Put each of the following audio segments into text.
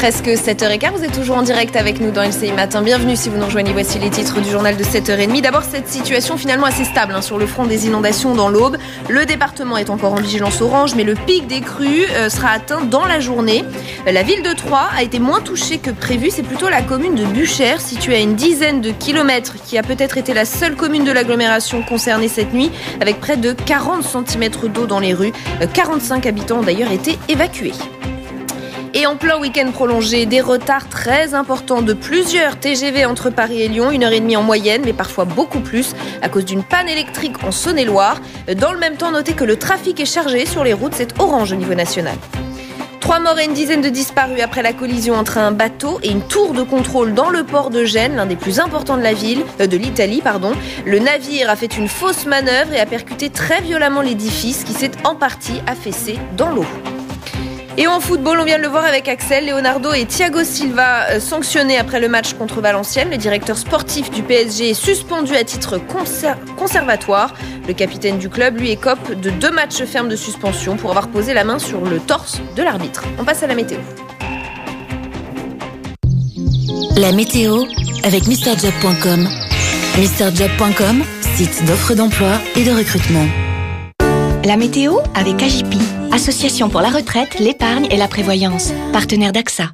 Presque 7h15, vous êtes toujours en direct avec nous dans LCI Matin. Bienvenue si vous nous rejoignez, voici les titres du journal de 7h30. D'abord, cette situation finalement assez stable sur le front des inondations dans l'Aube. Le département est encore en vigilance orange, mais le pic des crues sera atteint dans la journée. La ville de Troyes a été moins touchée que prévu. C'est plutôt la commune de Buchères, située à une dizaine de kilomètres, qui a peut-être été la seule commune de l'agglomération concernée cette nuit, avec près de 40 cm d'eau dans les rues. 45 habitants ont d'ailleurs été évacués. Et en plein week-end prolongé, des retards très importants de plusieurs TGV entre Paris et Lyon, 1h30 en moyenne, mais parfois beaucoup plus, à cause d'une panne électrique en Saône-et-Loire. Dans le même temps, notez que le trafic est chargé sur les routes, c'est orange au niveau national. 3 morts et une dizaine de disparus après la collision entre un bateau et une tour de contrôle dans le port de Gênes, l'un des plus importants de l'Italie. Le navire a fait une fausse manœuvre et a percuté très violemment l'édifice qui s'est en partie affaissé dans l'eau. Et en football, on vient de le voir avec Axel, Leonardo et Thiago Silva sanctionnés après le match contre Valenciennes. Le directeur sportif du PSG est suspendu à titre conservatoire. Le capitaine du club, lui, écope de 2 matchs fermes de suspension pour avoir posé la main sur le torse de l'arbitre. On passe à la météo. La météo avec MrJob.com. MrJob.com, site d'offres d'emploi et de recrutement. La météo avec AJP, Association pour la retraite, l'épargne et la prévoyance, partenaire d'AXA.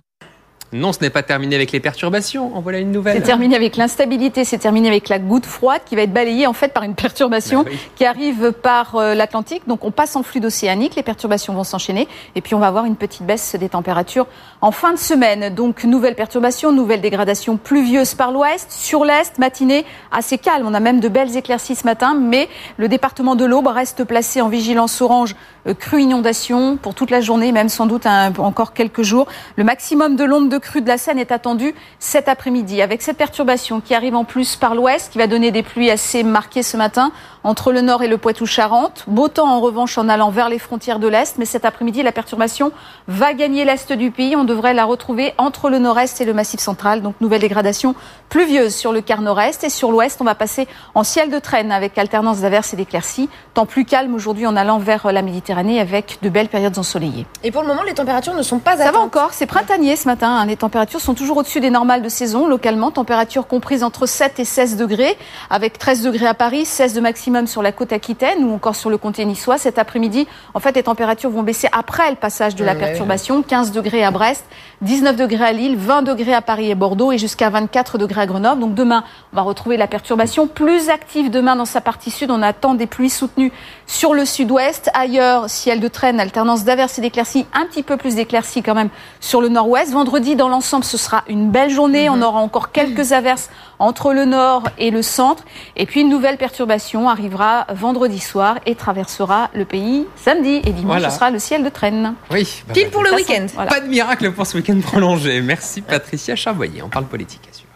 Non, ce n'est pas terminé avec les perturbations. En voilà une nouvelle. C'est terminé avec l'instabilité, c'est terminé avec la goutte froide qui va être balayée en fait par une perturbation qui arrive par l'Atlantique. Donc on passe en flux océanique, les perturbations vont s'enchaîner et puis on va avoir une petite baisse des températures en fin de semaine. Donc nouvelle perturbation, nouvelle dégradation pluvieuse par l'ouest, sur l'est, matinée assez calme. On a même de belles éclaircies ce matin, mais le département de l'Aube reste placé en vigilance orange crue inondation pour toute la journée, même sans doute encore quelques jours. Le maximum de l'onde de crue de la Seine est attendu cet après-midi. Avec cette perturbation qui arrive en plus par l'ouest, qui va donner des pluies assez marquées ce matin, entre le nord et le Poitou-Charentes. Beau temps en revanche en allant vers les frontières de l'Est, mais cet après-midi, la perturbation va gagner l'Est du pays. On devrait la retrouver entre le nord-est et le massif central. Donc nouvelle dégradation pluvieuse sur le quart nord-est. Et sur l'ouest, on va passer en ciel de traîne avec alternance d'averses et d'éclaircies. Temps plus calme aujourd'hui en allant vers la Méditerranée avec de belles périodes ensoleillées. Et pour le moment, les températures ne sont pas atteintes. Ça va encore, c'est printanier ce matin. Les températures sont toujours au-dessus des normales de saison. Localement, température comprise entre 7 et 16 degrés, avec 13 degrés à Paris, 16 de maximum sur la côte aquitaine ou encore sur le comté niçois. Cet après-midi, en fait, les températures vont baisser après le passage de la perturbation. 15 degrés à Brest, 19 degrés à Lille, 20 degrés à Paris et Bordeaux et jusqu'à 24 degrés à Grenoble. Donc demain, on va retrouver la perturbation plus active demain dans sa partie sud. On attend des pluies soutenues sur le sud-ouest. Ailleurs, ciel de traîne, alternance d'averses et d'éclaircies, un petit peu plus d'éclaircies quand même sur le nord-ouest. Vendredi, dans l'ensemble, ce sera une belle journée. On aura encore quelques averses entre le nord et le centre. Et puis, une nouvelle perturbation arrivera vendredi soir et traversera le pays samedi. Et dimanche, ce sera le ciel de traîne. Oui. Pile pour le week-end. Pas de miracle pour ce week-end prolongé. Merci Patricia Charboyer. On parle politique à suivre.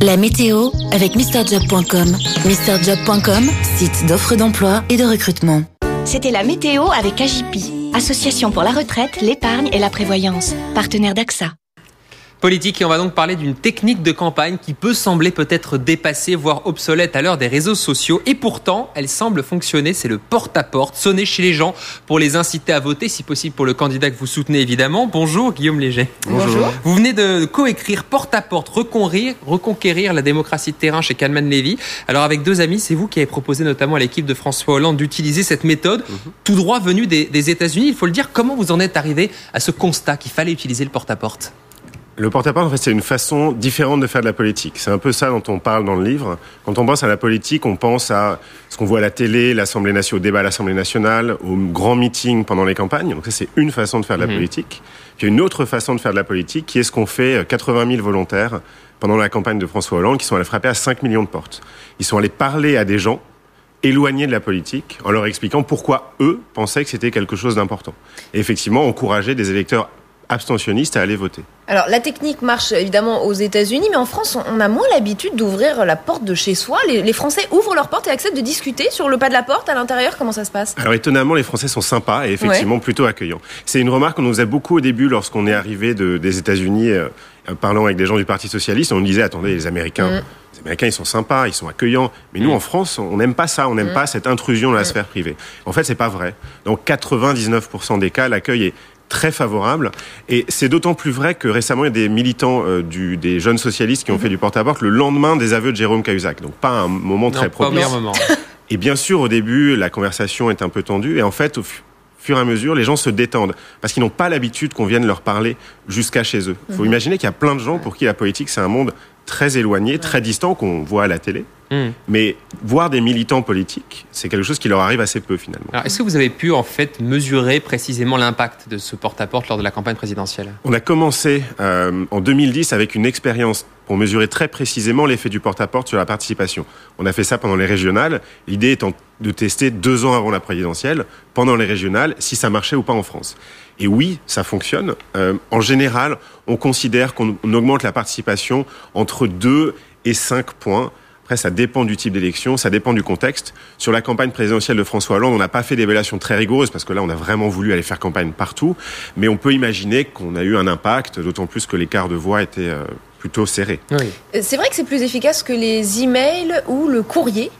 La météo avec MrJob.com. MrJob.com, site d'offres d'emploi et de recrutement. C'était la météo avec AJP, Association pour la retraite, l'épargne et la prévoyance, partenaire d'AXA. Politique, et on va donc parler d'une technique de campagne qui peut sembler peut-être dépassée, voire obsolète à l'heure des réseaux sociaux. Et pourtant, elle semble fonctionner, c'est le porte-à-porte, sonner chez les gens pour les inciter à voter, si possible pour le candidat que vous soutenez évidemment. Bonjour Guillaume Léger. Bonjour. Vous venez de coécrire Porte-à-porte, reconquérir la démocratie de terrain chez Kalman Levy. Alors avec 2 amis, c'est vous qui avez proposé notamment à l'équipe de François Hollande d'utiliser cette méthode, tout droit venue des États-Unis. Il faut le dire, comment vous en êtes arrivé à ce constat qu'il fallait utiliser le porte-à-porte ? Le porte-à-porte, en fait, c'est une façon différente de faire de la politique. C'est un peu ça dont on parle dans le livre. Quand on pense à la politique, on pense à ce qu'on voit à la télé, l'Assemblée nationale, au débat à l'Assemblée nationale, aux grands meetings pendant les campagnes. Donc ça, c'est une façon de faire de la politique. Puis il y a une autre façon de faire de la politique, qui est ce qu'ont fait 80 000 volontaires pendant la campagne de François Hollande, qui sont allés frapper à 5 millions de portes. Ils sont allés parler à des gens éloignés de la politique, en leur expliquant pourquoi eux pensaient que c'était quelque chose d'important. Et effectivement, encourager des électeurs abstentionnistes à aller voter. Alors, la technique marche évidemment aux États-Unis, mais en France, on a moins l'habitude d'ouvrir la porte de chez soi. Les Français ouvrent leur porte et acceptent de discuter sur le pas de la porte, à l'intérieur. Comment ça se passe ? Alors, étonnamment, les Français sont sympas et effectivement plutôt accueillants. C'est une remarque qu'on nous faisait beaucoup au début lorsqu'on est arrivé des États-Unis, parlant avec des gens du Parti Socialiste. On nous disait, attendez, les Américains, ils sont sympas, ils sont accueillants. Mais nous, en France, on n'aime pas ça. On n'aime pas cette intrusion dans la sphère privée. En fait, c'est pas vrai. Dans 99% des cas, l'accueil est très favorable. Et c'est d'autant plus vrai que récemment, il y a des militants des jeunes socialistes qui ont fait du porte-à-porte le lendemain des aveux de Jérôme Cahuzac. Donc pas un moment très propice. Pas au meilleur moment. Et bien sûr, au début, la conversation est un peu tendue. Et en fait, au fur et à mesure, les gens se détendent. Parce qu'ils n'ont pas l'habitude qu'on vienne leur parler jusqu'à chez eux. Il faut imaginer qu'il y a plein de gens pour qui la politique, c'est un monde très éloigné, très distant, qu'on voit à la télé. Mais voir des militants politiques, c'est quelque chose qui leur arrive assez peu finalement. Alors, est-ce que vous avez pu en fait mesurer précisément l'impact de ce porte-à-porte lors de la campagne présidentielle ? On a commencé en 2010 avec une expérience pour mesurer très précisément l'effet du porte-à-porte sur la participation. On a fait ça pendant les régionales, l'idée étant de tester 2 ans avant la présidentielle, pendant les régionales, si ça marchait ou pas en France. Et oui, ça fonctionne. En général, on considère qu'on augmente la participation entre 2 et 5 points. Après, ça dépend du type d'élection, ça dépend du contexte. Sur la campagne présidentielle de François Hollande, on n'a pas fait d'évaluation très rigoureuse parce que là, on a vraiment voulu aller faire campagne partout. Mais on peut imaginer qu'on a eu un impact, d'autant plus que l'écart de voix était plutôt serré. Oui. C'est vrai que c'est plus efficace que les emails ou le courrier ?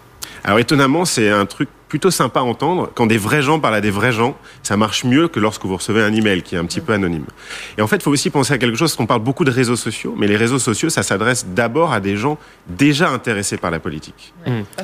Alors étonnamment, c'est un truc plutôt sympa à entendre. Quand des vrais gens parlent à des vrais gens, ça marche mieux que lorsque vous recevez un email qui est un petit peu anonyme. Et en fait, il faut aussi penser à quelque chose, parce qu'on parle beaucoup de réseaux sociaux, mais les réseaux sociaux, ça s'adresse d'abord à des gens déjà intéressés par la politique.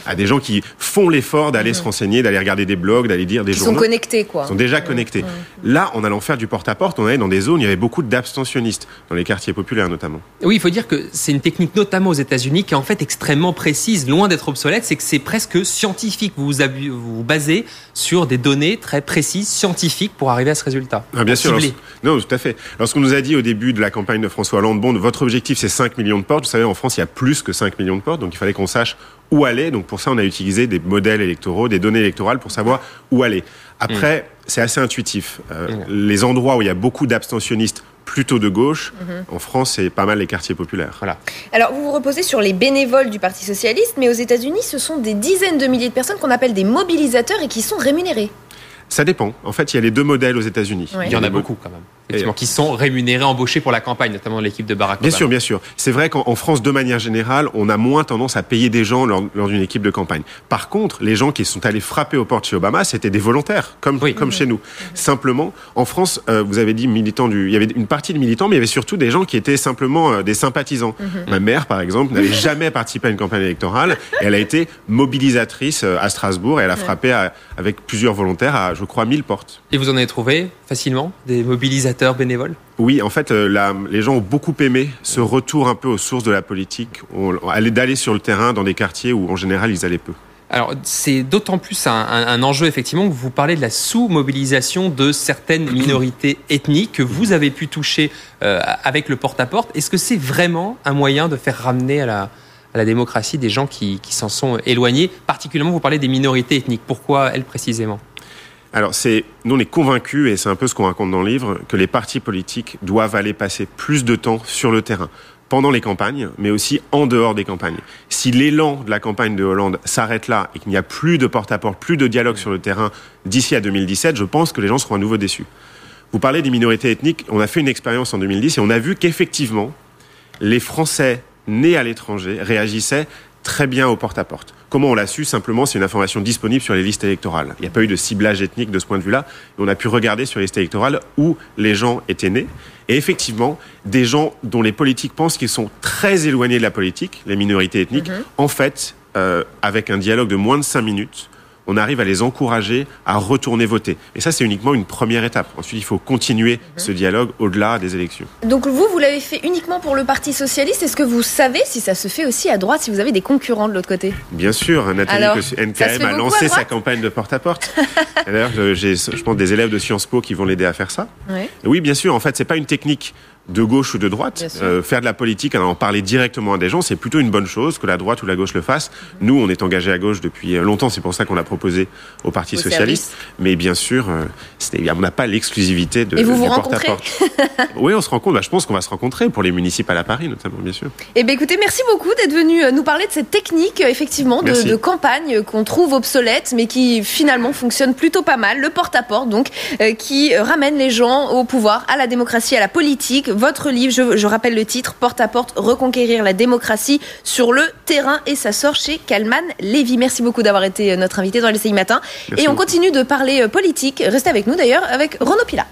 À des gens qui font l'effort d'aller se renseigner, d'aller regarder des blogs, d'aller lire des journaux. Ils sont connectés, quoi. Ils sont déjà connectés. Là, en allant faire du porte-à-porte, on allait dans des zones où il y avait beaucoup d'abstentionnistes, dans les quartiers populaires notamment. Oui, il faut dire que c'est une technique, notamment aux États-Unis, qui est en fait extrêmement précise, loin d'être obsolète, c'est que c'est presque scientifique. Vous vous basez sur des données très précises, scientifiques, pour arriver à ce résultat. Bien sûr. Non, tout à fait. Lorsqu'on nous a dit au début de la campagne de François Hollande, bon, votre objectif c'est 5 millions de portes, vous savez, en France, il y a plus que 5 millions de portes, donc il fallait qu'on sache où aller. Donc pour ça, on a utilisé des modèles électoraux, des données électorales pour savoir où aller. Après, c'est assez intuitif. Les endroits où il y a beaucoup d'abstentionnistes plutôt de gauche, en France, c'est pas mal les quartiers populaires. Voilà. Alors, vous vous reposez sur les bénévoles du Parti socialiste, mais aux États-Unis, ce sont des dizaines de milliers de personnes qu'on appelle des mobilisateurs et qui sont rémunérés. Ça dépend. En fait, il y a les 2 modèles aux États-Unis. Oui. Il y en a beaucoup quand même. Effectivement, qui sont rémunérés, embauchés pour la campagne, notamment l'équipe de Barack Obama. Bien sûr. C'est vrai qu'en France, de manière générale, on a moins tendance à payer des gens lors d'une équipe de campagne. Par contre, les gens qui sont allés frapper aux portes chez Obama, c'était des volontaires, comme chez nous. Simplement, en France, vous avez dit militants il y avait une partie de militants, mais il y avait surtout des gens qui étaient simplement des sympathisants. Ma mère, par exemple, n'avait jamais participé à une campagne électorale, et elle a été mobilisatrice à Strasbourg, et elle a frappé avec plusieurs volontaires à, je crois, 1000 portes. Et vous en avez trouvé facilement des mobilisateurs bénévoles ? Oui, en fait, les gens ont beaucoup aimé ce retour un peu aux sources de la politique, d'aller sur le terrain dans des quartiers où, en général, ils allaient peu. Alors, c'est d'autant plus un enjeu, effectivement, que vous parlez de la sous-mobilisation de certaines minorités ethniques que vous avez pu toucher avec le porte-à-porte. Est-ce que c'est vraiment un moyen de faire ramener à la démocratie des gens qui s'en sont éloignés ? Particulièrement, vous parlez des minorités ethniques. Pourquoi elles précisément ? Alors, nous, on est convaincus, et c'est un peu ce qu'on raconte dans le livre, que les partis politiques doivent aller passer plus de temps sur le terrain, pendant les campagnes, mais aussi en dehors des campagnes. Si l'élan de la campagne de Hollande s'arrête là, et qu'il n'y a plus de porte-à-porte, plus de dialogue sur le terrain d'ici à 2017, je pense que les gens seront à nouveau déçus. Vous parlez des minorités ethniques, on a fait une expérience en 2010, et on a vu qu'effectivement, les Français nés à l'étranger réagissaient très bien au porte-à-porte. Comment on l'a su ? Simplement, c'est une information disponible sur les listes électorales. Il n'y a pas eu de ciblage ethnique de ce point de vue-là. On a pu regarder sur les listes électorales où les gens étaient nés. Et effectivement, des gens dont les politiques pensent qu'ils sont très éloignés de la politique, les minorités ethniques, en fait, avec un dialogue de moins de 5 minutes, on arrive à les encourager à retourner voter. Et ça, c'est uniquement une première étape. Ensuite, il faut continuer ce dialogue au-delà des élections. Donc vous l'avez fait uniquement pour le Parti socialiste. Est-ce que vous savez si ça se fait aussi à droite, si vous avez des concurrents de l'autre côté ? Bien sûr, Nathalie NKM a lancé sa campagne de porte-à-porte. D'ailleurs, j'ai, je pense, des élèves de Sciences Po qui vont l'aider à faire ça. Oui, bien sûr, en fait, c'est pas une technique de gauche ou de droite. Faire de la politique, en parler directement à des gens, c'est plutôt une bonne chose que la droite ou la gauche le fasse. Nous, on est engagés à gauche depuis longtemps, c'est pour ça qu'on l'a proposé au Parti socialiste. Mais bien sûr, on n'a pas l'exclusivité du porte-à-porte. Oui, on se rencontre. Je pense qu'on va se rencontrer pour les municipales à Paris, notamment, bien sûr. Eh bien, écoutez, merci beaucoup d'être venu nous parler de cette technique, effectivement, de campagne qu'on trouve obsolète, mais qui finalement fonctionne plutôt pas mal. Le porte-à-porte, donc, qui ramène les gens au pouvoir, à la démocratie, à la politique. Votre livre, je rappelle le titre, Porte-à-porte, reconquérir la démocratie sur le terrain, et ça sort chez Kalman Levy. Merci beaucoup d'avoir été notre invité dans LCI Matin. Merci et on continue de parler politique. Restez avec nous d'ailleurs avec Renaud Pilat.